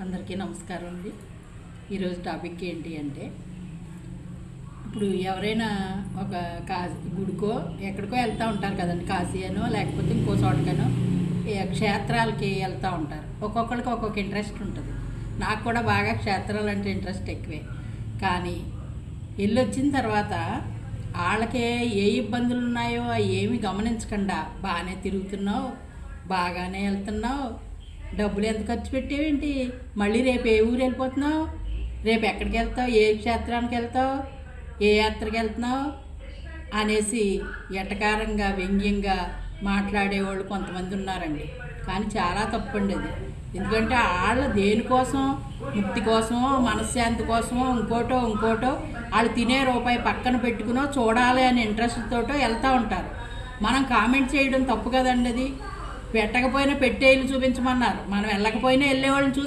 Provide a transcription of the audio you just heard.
అందరికీ నమస్కారం అండి. ఈరోజు టాపిక్ ఏంటి అంటే, ఇప్పుడు ఎవరైనా ఒక గుడికో ఎక్కడికో వెళ్తూ ఉంటారు కదండి. కాశీ అనో లేకపోతే ఇంకో చోటకనో క్షేత్రాలకి వెళ్తూ ఉంటారు. ఒక్కొక్కరికి ఒక్కొక్క ఇంట్రెస్ట్ ఉంటుంది. నాకు కూడా బాగా క్షేత్రాలు అంటే ఇంట్రెస్ట్ ఎక్కువే. కానీ వెళ్ళొచ్చిన తర్వాత వాళ్ళకే ఏ ఇబ్బందులు ఉన్నాయో అవి ఏమి గమనించకుండా బాగానే తిరుగుతున్నావు, బాగానే వెళ్తున్నావు, డబ్బులు ఎంత ఖర్చు పెట్టేవేంటి, మళ్ళీ రేపు ఏ ఊరు వెళ్ళిపోతున్నావు, రేపు ఎక్కడికి వెళ్తావు, ఏ క్షేత్రానికి వెళ్తావు, ఏ యాత్రకి వెళ్తున్నావు అనేసి ఎటకారంగా వ్యంగ్యంగా మాట్లాడేవాళ్ళు కొంతమంది ఉన్నారండి. కానీ చాలా తప్పండి అది. ఎందుకంటే వాళ్ళు దేనికోసం, ముక్తి కోసమో మనశ్శాంతి కోసమో ఇంకోటో వాళ్ళు తినే రూపాయి పక్కన పెట్టుకునో చూడాలి అనే ఇంట్రెస్ట్ తోటో వెళ్తూ ఉంటారు. మనం కామెంట్ చేయడం తప్పు కదండి. అది పెట్టకపోయినా పెట్టేళ్ళు చూపించమన్నారు. మనం వెళ్ళకపోయినా వెళ్ళేవాళ్ళని చూసి